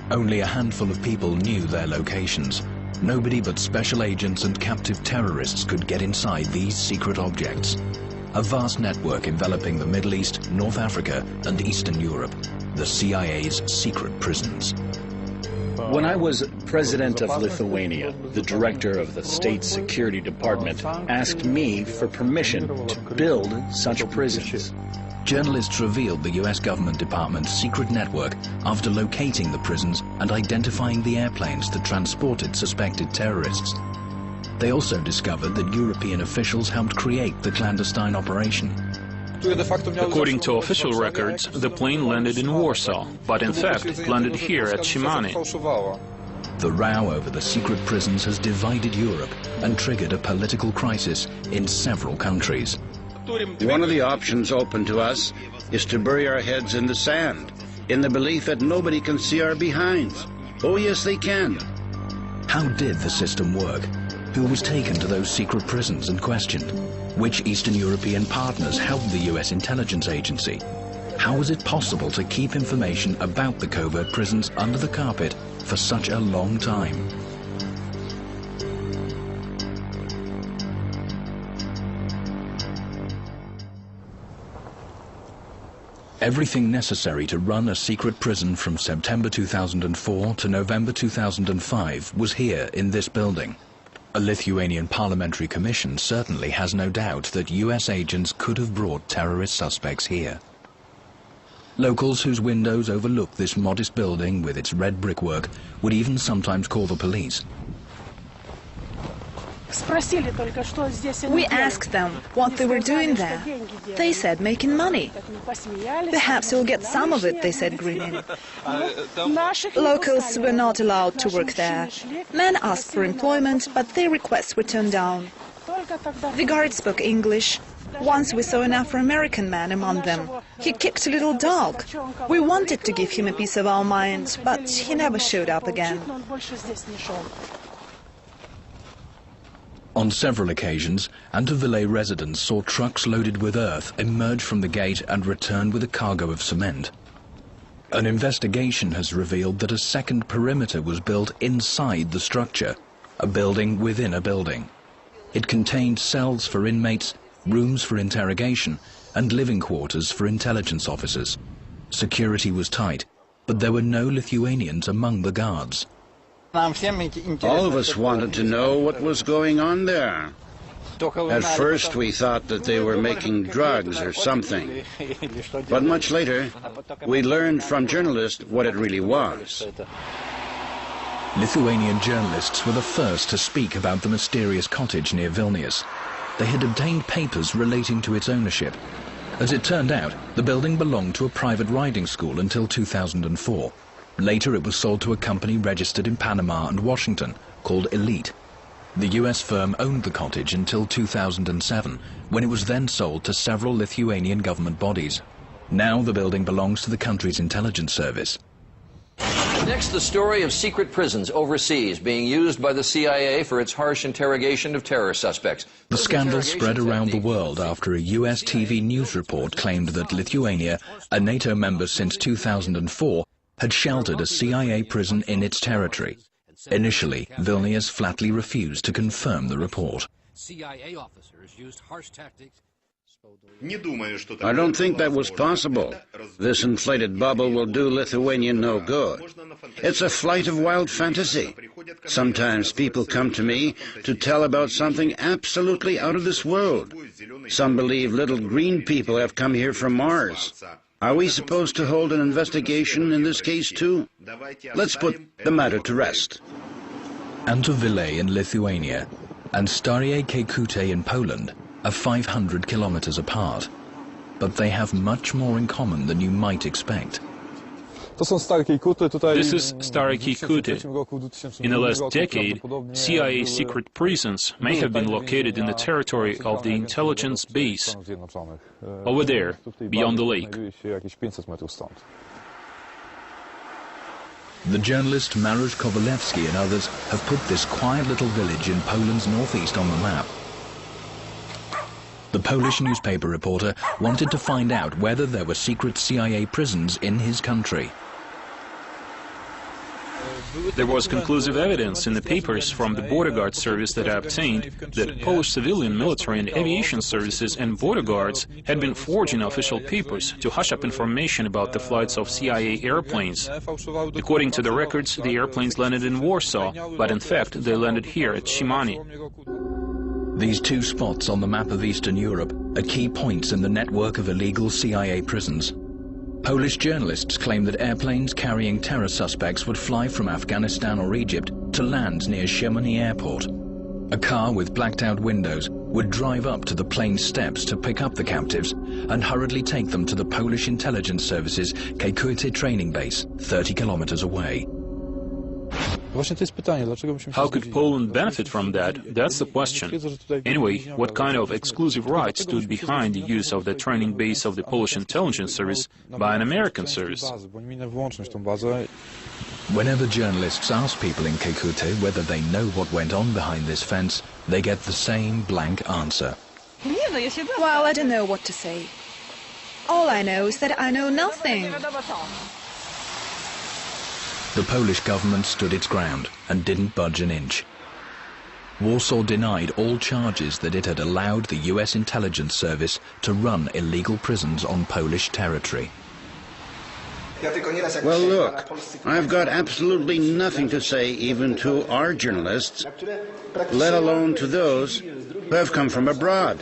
Only a handful of people knew their locations. Nobody but special agents and captive terrorists could get inside these secret objects. A vast network enveloping the Middle East, North Africa, and Eastern Europe. The CIA's secret prisons. When I was president of Lithuania, the director of the State Security Department asked me for permission to build such prisons. Journalists revealed the US government department's secret network after locating the prisons and identifying the airplanes that transported suspected terrorists. They also discovered that European officials helped create the clandestine operation. According to official records, the plane landed in Warsaw, but in fact it landed here at Shimane. The row over the secret prisons has divided Europe and triggered a political crisis in several countries. One of the options open to us is to bury our heads in the sand, in the belief that nobody can see our behinds. Oh yes, they can. How did the system work? Who was taken to those secret prisons and questioned? Which Eastern European partners helped the US intelligence agency? How was it possible to keep information about the covert prisons under the carpet for such a long time? Everything necessary to run a secret prison from September 2004 to November 2005 was here in this building. A Lithuanian parliamentary commission certainly has no doubt that US agents could have brought terrorist suspects here. Locals whose windows overlook this modest building with its red brickwork would even sometimes call the police. We asked them what they were doing there. They said making money. Perhaps you'll get some of it, they said, grinning. Locals were not allowed to work there. Men asked for employment, but their requests were turned down. The guards spoke English. Once we saw an Afro-American man among them. He kicked a little dog. We wanted to give him a piece of our mind, but he never showed up again. On several occasions, Antofillay residents saw trucks loaded with earth emerge from the gate and return with a cargo of cement. An investigation has revealed that a second perimeter was built inside the structure, a building within a building. It contained cells for inmates, rooms for interrogation, and living quarters for intelligence officers. Security was tight, but there were no Lithuanians among the guards. All of us wanted to know what was going on there. At first we thought that they were making drugs or something. But much later, we learned from journalists what it really was. Lithuanian journalists were the first to speak about the mysterious cottage near Vilnius. They had obtained papers relating to its ownership. As it turned out, the building belonged to a private riding school until 2004. Later it was sold to a company registered in Panama and Washington called Elite. The US firm owned the cottage until 2007, when it was then sold to several Lithuanian government bodies. Now the building belongs to the country's intelligence service. Next, the story of secret prisons overseas being used by the CIA for its harsh interrogation of terror suspects. The scandal spread around the world after a US TV news report claimed that Lithuania, a NATO member since 2004, had sheltered a CIA prison in its territory. Initially, Vilnius flatly refused to confirm the report. CIA officers used harsh tactics. I don't think that was possible. This inflated bubble will do Lithuania no good. It's a flight of wild fantasy. Sometimes people come to me to tell about something absolutely out of this world. Some believe little green people have come here from Mars. Are we supposed to hold an investigation in this case too? Let's put the matter to rest. Antofillay in Lithuania and Stare Kekute in Poland are 500 kilometers apart, but they have much more in common than you might expect. This is Stare Kekute. In the last decade, CIA secret prisons may have been located in the territory of the intelligence base, over there, beyond the lake. The journalist Mariusz Kowalewski and others have put this quiet little village in Poland's northeast on the map. The Polish newspaper reporter wanted to find out whether there were secret CIA prisons in his country. There was conclusive evidence in the papers from the border guard service that I obtained that Polish civilian, military and aviation services and border guards had been forging official papers to hush up information about the flights of CIA airplanes. According to the records, the airplanes landed in Warsaw, but in fact they landed here at Shimani. These two spots on the map of Eastern Europe are key points in the network of illegal CIA prisons. Polish journalists claim that airplanes carrying terror suspects would fly from Afghanistan or Egypt to land near Shimoni airport. A car with blacked-out windows would drive up to the plane's steps to pick up the captives and hurriedly take them to the Polish intelligence service's Kejkuty training base, 30 kilometers away. How could Poland benefit from that? That's the question. Anyway, what kind of exclusive rights stood behind the use of the training base of the Polish intelligence service by an American service? Whenever journalists ask people in Kejkuty whether they know what went on behind this fence, they get the same blank answer. Well, I don't know what to say. All I know is that I know nothing. The Polish government stood its ground and didn't budge an inch. Warsaw denied all charges that it had allowed the US intelligence service to run illegal prisons on Polish territory. Well, look, I've got absolutely nothing to say even to our journalists, let alone to those who have come from abroad.